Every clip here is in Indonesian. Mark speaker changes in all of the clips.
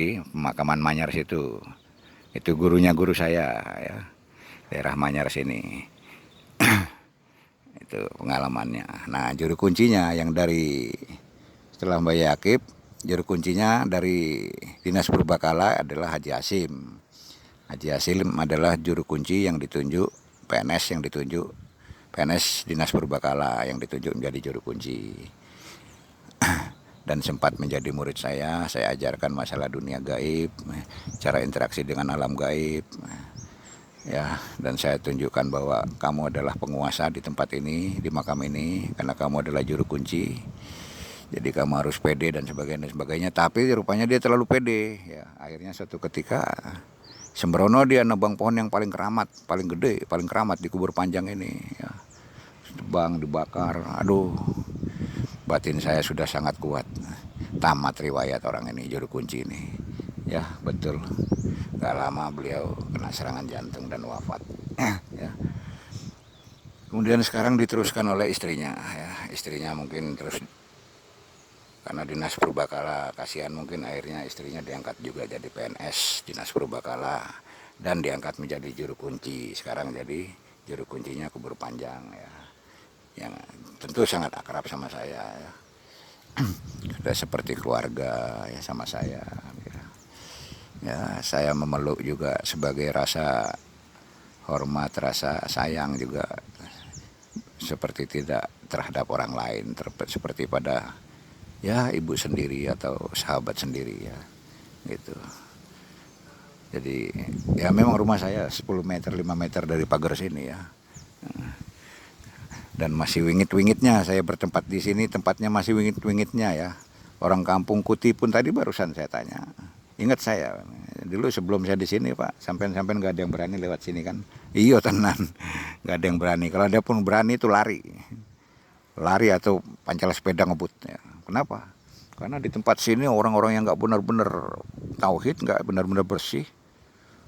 Speaker 1: di pemakaman Manyar situ. Itu gurunya guru saya ya, daerah Manyar sini. Itu pengalamannya. Nah, juru kuncinya yang dari setelah Mbak Yakib, juru kuncinya dari Dinas Purbakala adalah Haji Hasim. Haji Hasim adalah juru kunci yang ditunjuk PNS, yang ditunjuk PNS Dinas Purbakala yang ditunjuk menjadi juru kunci. Dan sempat menjadi murid saya ajarkan masalah dunia gaib, cara interaksi dengan alam gaib. Ya, dan saya tunjukkan bahwa kamu adalah penguasa di tempat ini, di makam ini, karena kamu adalah juru kunci. Jadi kamu harus pede dan sebagainya. Tapi rupanya dia terlalu pede. Ya, akhirnya suatu ketika sembrono dia nebang pohon yang paling keramat, paling gede, paling keramat di kubur panjang ini. Ya, tebang, dibakar. Aduh, batin saya sudah sangat kuat. Tamat riwayat orang ini, juru kunci ini. Ya, betul. Gak lama beliau kena serangan jantung dan wafat. Ya. Kemudian sekarang diteruskan oleh istrinya. Ya, istrinya mungkin terus karena Dinas Purbakala, kasihan mungkin akhirnya istrinya diangkat juga jadi PNS Dinas Purbakala dan diangkat menjadi juru kunci. Sekarang jadi juru kuncinya kubur panjang ya. Yang tentu sangat akrab sama saya ya. Sudah seperti keluarga ya sama saya ya. Ya, saya memeluk juga sebagai rasa hormat, rasa sayang juga, seperti tidak terhadap orang lain, seperti pada ya ibu sendiri atau sahabat sendiri ya gitu. Jadi ya memang rumah saya 10 meter 5 meter dari pagar sini ya, dan masih wingit-wingitnya saya bertempat di sini, tempatnya masih wingit-wingitnya ya. Orang kampung Kuti pun tadi barusan saya tanya, ingat saya dulu sebelum saya di sini Pak, sampai-sampai nggak ada yang berani lewat sini kan. Iya tenan, nggak ada yang berani. Kalau ada pun berani itu lari atau pancal sepeda ngebut ya. Kenapa? Karena di tempat sini orang-orang yang nggak benar-benar tauhid, nggak benar-benar bersih.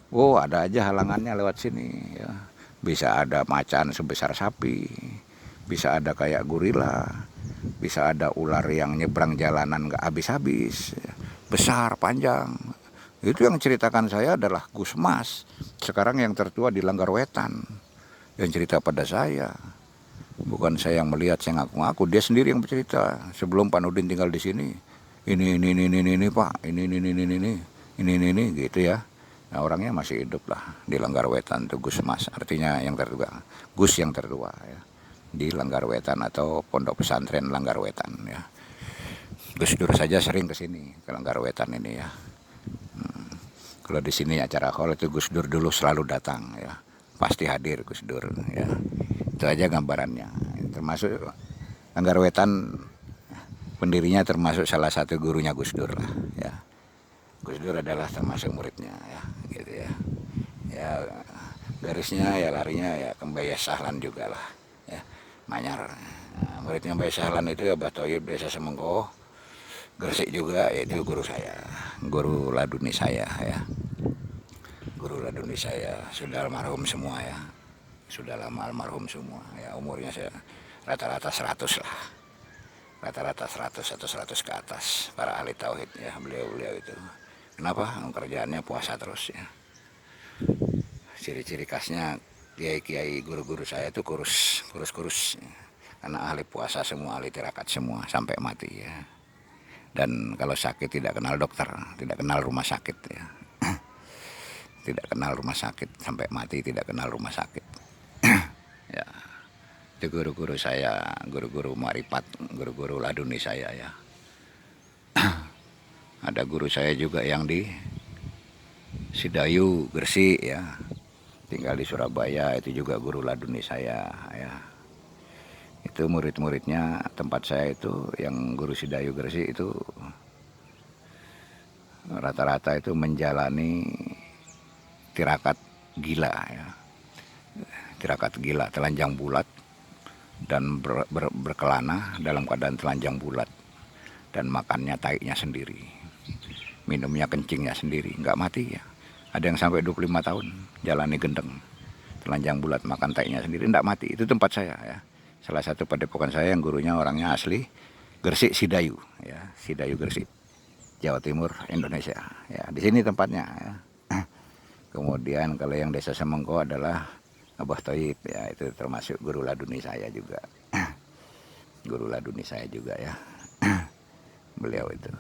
Speaker 1: Oh, ada aja halangannya lewat sini ya. Bisa ada macan sebesar sapi, bisa ada kayak gorila, bisa ada ular yang nyebrang jalanan nggak habis-habis, besar panjang. Itu yang ceritakan saya adalah Gus Mas, sekarang yang tertua di Langgarwetan, yang cerita pada saya. Bukan saya yang melihat, saya ngaku-ngaku, dia sendiri yang bercerita. Sebelum Pak Nurdin tinggal di sini, ini Pak, ini gitu ya. Nah, orangnya masih hidup lah di Langgarwetan tuh Gus Mas, artinya yang tertua, Gus yang tertua ya, di Langgarwetan atau Pondok Pesantren Langgarwetan ya. Gus Dur saja sering ke sini ke Langgarwetan ini ya. Kalau di sini acara hall itu Gus Dur dulu selalu datang ya, pasti hadir Gus Dur ya. Itu aja gambarannya. Termasuk Langgarwetan pendirinya termasuk salah satu gurunya Gus Dur lah ya. Gus Dur adalah termasuk muridnya ya, gitu ya. Ya garisnya ya larinya ya ke Mbah Sahlan juga lah ya, Manyar. Nah, muridnya Mbah Sahlan itu ya Mbah Toyib Desa Semengko, Gresik juga, yaitu guru saya, guru laduni saya ya. Guru laduni saya sudah almarhum semua ya. Sudah lama almarhum semua ya, umurnya saya rata-rata 100 lah. Rata-rata 100 atau 100 ke atas para ahli tauhid ya, beliau-beliau itu. Kenapa? Kerjaannya puasa terus ya. Ciri-ciri khasnya kiai-kiai guru-guru saya itu kurus ya. Karena ahli puasa semua, ahli tirakat semua sampai mati ya. Dan kalau sakit tidak kenal dokter, tidak kenal rumah sakit ya. Tidak kenal rumah sakit, sampai mati tidak kenal rumah sakit. Ya, itu guru-guru saya, guru-guru marifat, guru-guru laduni saya ya. Ada guru saya juga yang di Sidayu, Gresik ya, tinggal di Surabaya, itu juga guru laduni saya ya. Itu murid-muridnya tempat saya itu yang guru Sidayu Gresik itu rata-rata itu menjalani tirakat gila ya. Tirakat gila, telanjang bulat dan berkelana dalam keadaan telanjang bulat, dan makannya taiknya sendiri, minumnya kencingnya sendiri, nggak mati ya. Ada yang sampai 25 tahun jalani gendeng, telanjang bulat, makan taiknya sendiri, nggak mati. Itu tempat saya ya, salah satu padepokan saya yang gurunya orangnya asli Gresik Sidayu ya, Sidayu Gresik. Jawa Timur, Indonesia. Ya, di sini tempatnya. Ya. Kemudian kalau yang Desa Semengko adalah Abah Toib, ya itu termasuk guru laduni saya juga. Guru laduni saya juga ya. Beliau itu.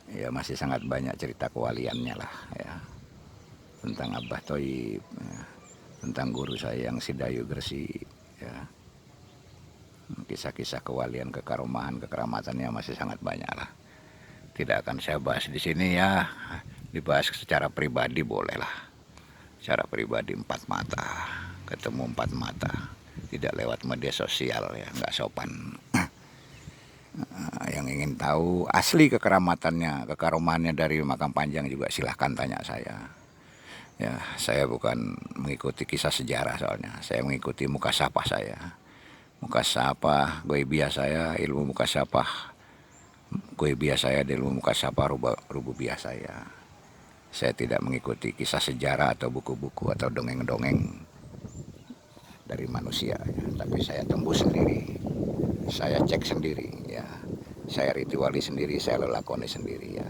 Speaker 1: Ya masih sangat banyak cerita kewaliannya lah ya. Tentang Abah Toib, ya. Tentang guru saya yang Sidayu Gresik, ya. Kisah-kisah kewalian, kekaromahan, kekeramatannya masih sangat banyak lah. Tidak akan saya bahas di sini ya. Dibahas secara pribadi boleh lah. Secara pribadi empat mata, ketemu empat mata, tidak lewat media sosial ya, nggak sopan. Yang ingin tahu asli kekeramatannya, kekaromahannya dari Makam Panjang juga silahkan tanya saya. Ya, saya bukan mengikuti kisah sejarah soalnya, saya mengikuti mukasafah saya. Mukasafah, goibiyah saya, ilmu mukasafah, goibiyah saya, ilmu mukasafah, rububiyah saya. Saya tidak mengikuti kisah sejarah atau buku-buku atau dongeng-dongeng dari manusia, ya. Tapi saya tembus sendiri, saya cek sendiri, ya. Saya rituali sendiri, saya lelakoni sendiri, ya.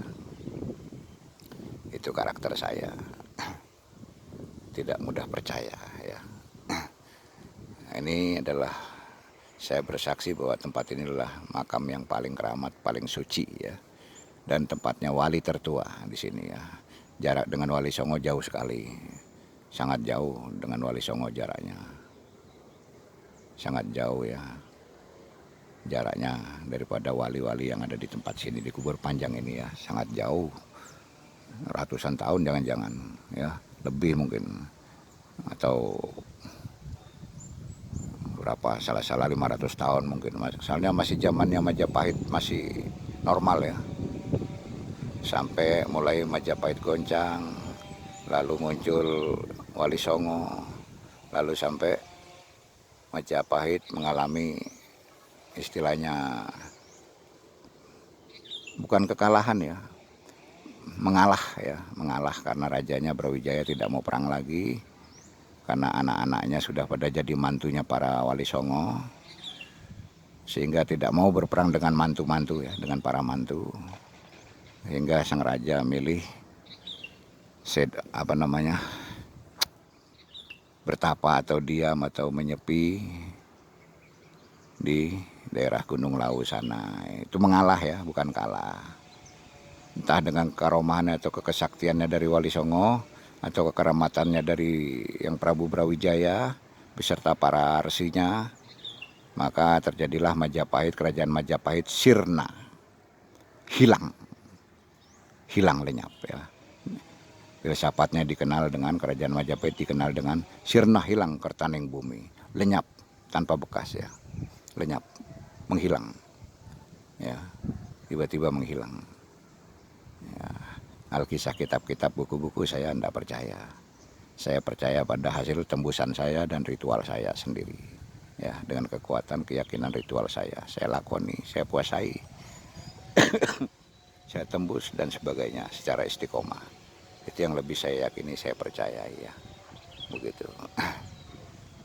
Speaker 1: Itu karakter saya. Tidak mudah percaya, ya. Ini adalah saya bersaksi bahwa tempat ini adalah makam yang paling keramat, paling suci ya. Dan tempatnya wali tertua di sini ya. Jarak dengan Wali Songo jauh sekali. Sangat jauh dengan Wali Songo jaraknya. Sangat jauh ya. Jaraknya daripada wali-wali yang ada di tempat sini di Kubur Panjang ini ya, sangat jauh. Ratusan tahun jangan-jangan ya, lebih mungkin. Atau berapa, salah-salah 500 tahun mungkin. Soalnya masih zamannya Majapahit masih normal ya. Sampai mulai Majapahit goncang, lalu muncul Wali Songo, lalu sampai Majapahit mengalami istilahnya bukan kekalahan ya, mengalah ya, mengalah karena rajanya Brawijaya tidak mau perang lagi. Karena anak-anaknya sudah pada jadi mantunya para Wali Songo, sehingga tidak mau berperang dengan mantu-mantu ya, dengan para mantu. Sehingga sang raja milih bertapa atau diam atau menyepi di daerah Gunung Lawu sana. Itu mengalah ya, bukan kalah. Entah dengan karomahannya atau kekesaktiannya dari Wali Songo, atau kekeramatannya dari yang Prabu Brawijaya beserta para resinya, maka terjadilah Majapahit, kerajaan Majapahit sirna, hilang lenyap ya. Filsafatnya dikenal dengan kerajaan Majapahit dikenal dengan sirna, hilang kertaning bumi, lenyap tanpa bekas ya, lenyap, menghilang ya, tiba-tiba menghilang ya. Alkisah, kitab-kitab, buku-buku saya tidak percaya. Saya percaya pada hasil tembusan saya dan ritual saya sendiri. Ya, dengan kekuatan keyakinan ritual saya lakoni, saya puasai. Saya tembus dan sebagainya secara istiqomah. Itu yang lebih saya yakini, saya percayai ya. Begitu.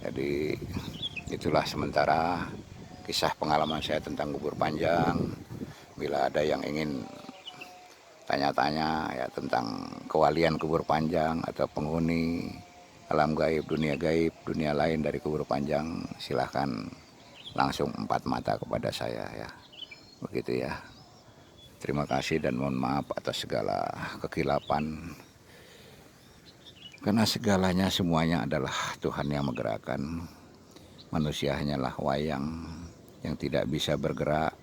Speaker 1: Jadi itulah sementara kisah pengalaman saya tentang Kubur Panjang. Bila ada yang ingin tanya-tanya ya tentang kewalian Kubur Panjang atau penghuni alam gaib, dunia lain dari Kubur Panjang, silahkan langsung empat mata kepada saya ya. Begitu ya. Terima kasih dan mohon maaf atas segala kekilapan. Karena segalanya semuanya adalah Tuhan yang menggerakkan. Manusia hanyalah wayang yang tidak bisa bergerak,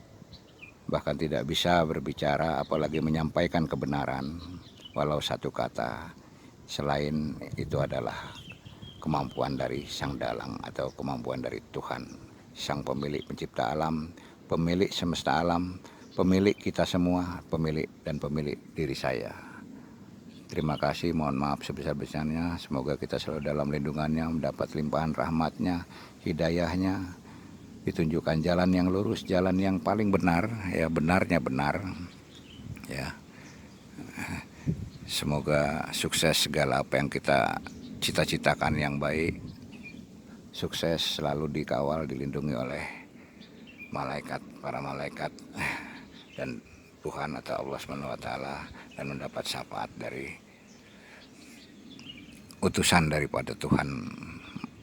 Speaker 1: bahkan tidak bisa berbicara, apalagi menyampaikan kebenaran walau satu kata. Selain itu adalah kemampuan dari Sang Dalang atau kemampuan dari Tuhan, Sang Pemilik Pencipta alam, pemilik semesta alam, pemilik kita semua, pemilik dan pemilik diri saya. Terima kasih, mohon maaf sebesar-besarnya. Semoga kita selalu dalam lindungannya, mendapat limpahan rahmatnya, hidayahnya, ditunjukkan jalan yang lurus, jalan yang paling benar, ya benarnya benar. Ya, semoga sukses segala apa yang kita cita-citakan yang baik. Sukses selalu dikawal, dilindungi oleh malaikat, para malaikat, dan Tuhan atau Allah Subhanahu wa taala dan mendapat syafaat dari utusan daripada Tuhan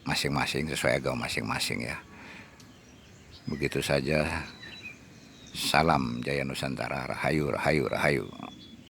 Speaker 1: masing-masing sesuai agama masing-masing ya. Begitu saja. Salam Jaya Nusantara, rahayu, rahayu, rahayu.